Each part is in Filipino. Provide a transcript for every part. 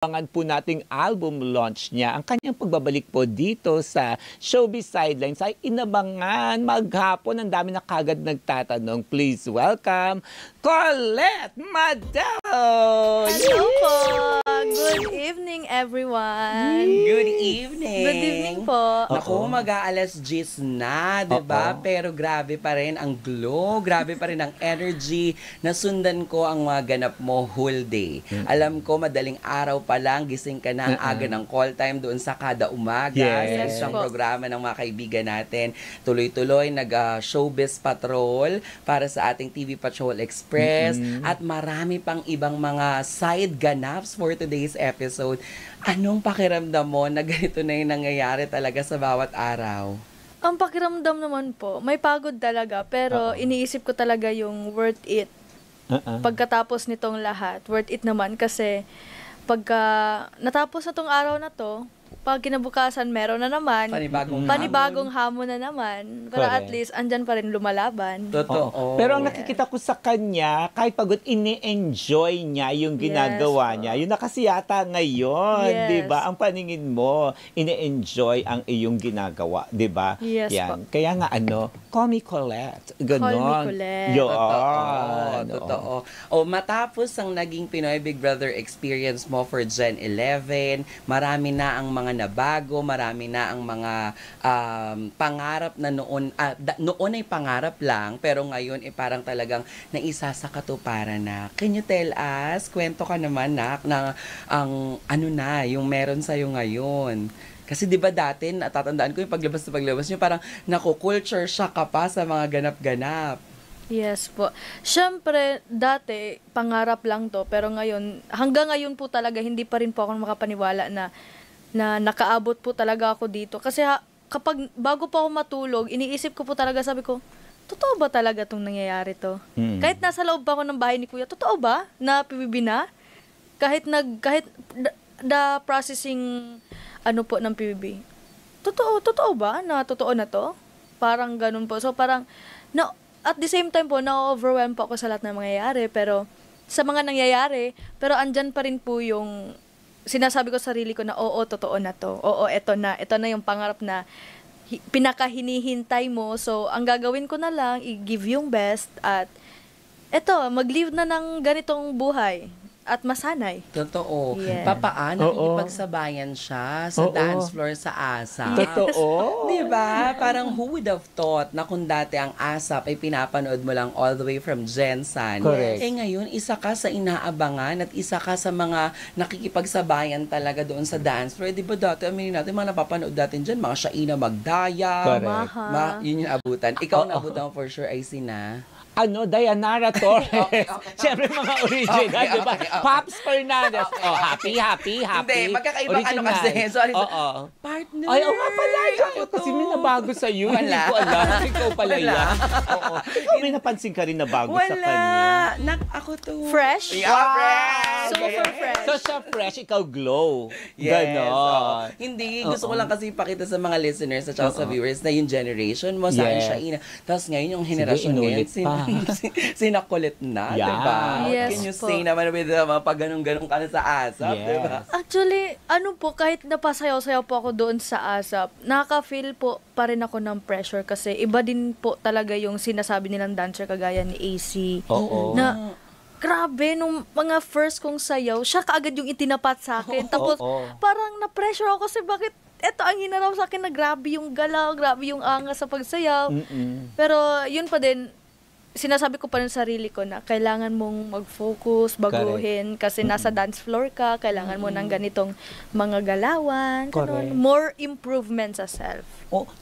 Abangan po nating album launch niya. Ang kanyang pagbabalik po dito sa Showbiz Sidelines ay inabangan maghapon. Ang dami na kagad nagtatanong. Please welcome Colette Madero! Hello po! Good evening, everyone! Good evening! Good evening po! Naku, mag-aalas 10 na, diba? Pero grabe pa rin ang glow, grabe pa rin ang energy. Nasundan ko ang mga ganap mo whole day. Alam ko, madaling araw pa lang, gising ka na ang aga ng call time doon sa kada umaga. Yes. Sa isang programa ng mga kaibigan natin. Tuloy-tuloy, nag-showbiz patrol para sa ating TV Patrol Express. At marami pang ibang mga side ganaps for today's episode. Anong pakiramdam mo na ganito na yung nangyayari talaga sa bawat araw? Ang pakiramdam naman po, may pagod talaga, pero iniisip ko talaga yung worth it. Pagkatapos nitong lahat, worth it naman kasi pagka natapos na tong araw na to, pag kinabukasan meron na naman, panibagong hamon na naman. Pero at least, andyan pa rin lumalaban. Totoo. Pero ang nakikita ko sa kanya, kahit pagod, ini-enjoy niya yung ginagawa niya. Yun na kasi yata ngayon, di ba? Ang paningin mo, ini-enjoy ang iyong ginagawa, di ba? Yes, yan. Kaya nga call me Colette. Ganon. Call me Colette. Totoo. O matapos ang naging Pinoy Big Brother experience mo for Gen 11, marami na ang mga nabago, marami na ang mga pangarap na noon, noon ay pangarap lang, pero ngayon parang talagang naisa sa katuparan na. Can you tell us, kwento ka naman na ang yung meron sa'yo ngayon? Kasi di ba dati, natatandaan ko yung paglabas niyo, parang naku-culture shock ka pa sa mga ganap-ganap. Yes po. Siyempre, dati, pangarap lang to, pero ngayon, hanggang ngayon po talaga, hindi pa rin po ako makapaniwala na nakaabot po talaga ako dito. Kasi kapag bago po ako matulog, iniisip ko po talaga, sabi ko, totoo ba talaga itong nangyayari to? Kahit nasa loob pa ako ng bahay ni Kuya, totoo ba na PBB na? Kahit the processing ng PBB. Totoo ba na totoo na to? Parang ganun po. So parang, at the same time po, na-overwhelm po ako sa lahat ng mangyayari. Pero, sa mga nangyayari, pero andyan pa rin po yung sinasabi ko sa sarili ko na oo, totoo na to. Oo, eto na yung pangarap na pinakahinihintay mo. So, ang gagawin ko na lang, i-give yung best at eto, mag-live na ng ganitong buhay at masanay. Totoo. Yes. Papaano ipagsabayan siya sa dance floor sa ASAP? Totoo. Diba? Parang who would have thought na kung dati ang ASAP ay pinapanood mo lang all the way from Jensen. Correct. Ngayon, isa ka sa inaabangan at isa ka sa mga nakikipagsabayan talaga doon sa dance floor. Diba dati, aminin natin, mga napapanood natin dyan, mga Shaina Magdaya. Correct. Yun yung abutan. Ikaw ang abutan for sure ay sina? Dayanara Torres. Siyempre mga original, di ba? Pops Fernandez. Happy. Hindi, magkakaibang kasi. Sorry. Partner. Ay, nga pala. Kasi may nabago sa'yo. Hindi ko alam. Ikaw pala yan. Ikaw may napansin ka rin na bago sa kanya. Ako to. Fresh? Fresh. Super fresh. So, siya fresh, ikaw glow. Yes. Ganon. Hindi, gusto ko lang kasi ipakita sa mga listeners at sa viewers na yung generation mo, sa Shaina. Tapos ngayon yung henerasyon ngayon, sinakulit na, diba? Yes, Can you say naman with pag ganun-ganun ka na sa ASAP, diba? Actually, kahit napasayaw-sayaw po ako doon sa ASAP, nakaka-feel po pa rin ako ng pressure kasi iba din po talaga yung sinasabi nilang dancer kagaya ni AC. Na, grabe, nung mga first kong sayaw, siya kaagad yung itinapat sa akin. Tapos, parang na-pressure ako kasi bakit eto ang hinarap sa akin na grabe yung galaw, grabe yung angas sa pagsayaw. Pero, yun pa din, sinasabi ko pa rin sa sarili ko na kailangan mong mag-focus, baguhin, kasi nasa dance floor ka, kailangan mo ng ganitong mga galawan, ganun, more improvement sa self.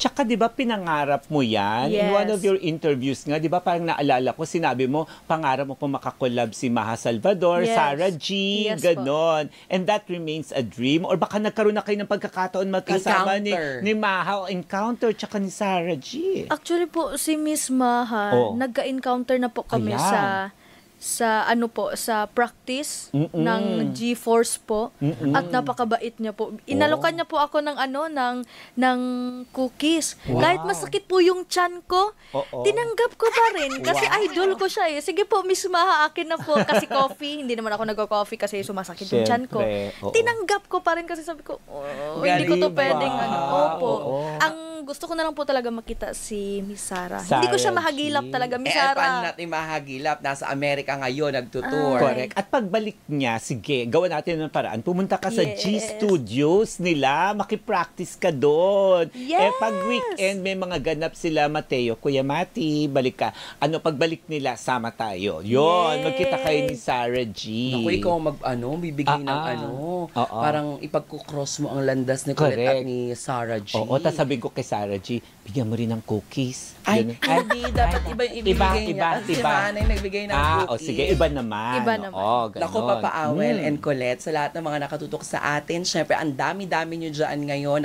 Tsaka 'di ba pinangarap mo 'yan? Yes. In one of your interviews nga, 'di ba parang naalala ko, sinabi mo, pangarap mo po makakollab si Maha Salvador, Sarah G, ganon. And that remains a dream. Or baka nagkaroon na kayo ng pagkakataon magkasama ni Maha, encounter, tsaka ni Sarah G. Actually po, si Miss Maha, nagka-encounter na po kami sa ano po, sa practice ng G-Force po. At napakabait niya po. Inalokan niya po ako ng ng cookies. Wow. Kahit masakit po yung tiyan ko, tinanggap ko pa rin kasi idol ko siya eh. Sige po, Miss Maha, akin na po kasi coffee. Hindi naman ako nagko-coffee kasi sumasakit yung tiyan ko. Tinanggap ko pa rin kasi sabi ko, hindi ko to pwedeng Opo. Ang gusto ko na lang po talaga makita si Miss Sarah. Hindi ko siya mahagilap talaga, Miss Paano Sarah. natin mahagilap? Nasa Amerika ngayon, nagtutour. Correct. At pagbalik niya, sige, gawa natin ng paraan. Pumunta ka sa G Studios nila, makipractice ka doon. Yes! Pag weekend, may mga ganap sila, Mateo, Kuya Mati, balik ka. Pagbalik nila, sama tayo. Yun, magkita kayo ni Sarah G. Naku, ikaw bibigay ng parang ipagkukross mo ang landas ni Colette at ni Sarah G. Oo, tapos sabihin ko kay Sarah G, bigyan mo rin ng cookies. Ay, Ganun. hindi. Dapat iba yung ibibigay niya. Kasi si Manay nagbigay ng cookies. Sige, iba naman. Iba naman. Ganon. Naku, Papa Awel and Colette, sa lahat ng mga nakatutok sa atin, syempre, ang dami-dami nyo dyan ngayon,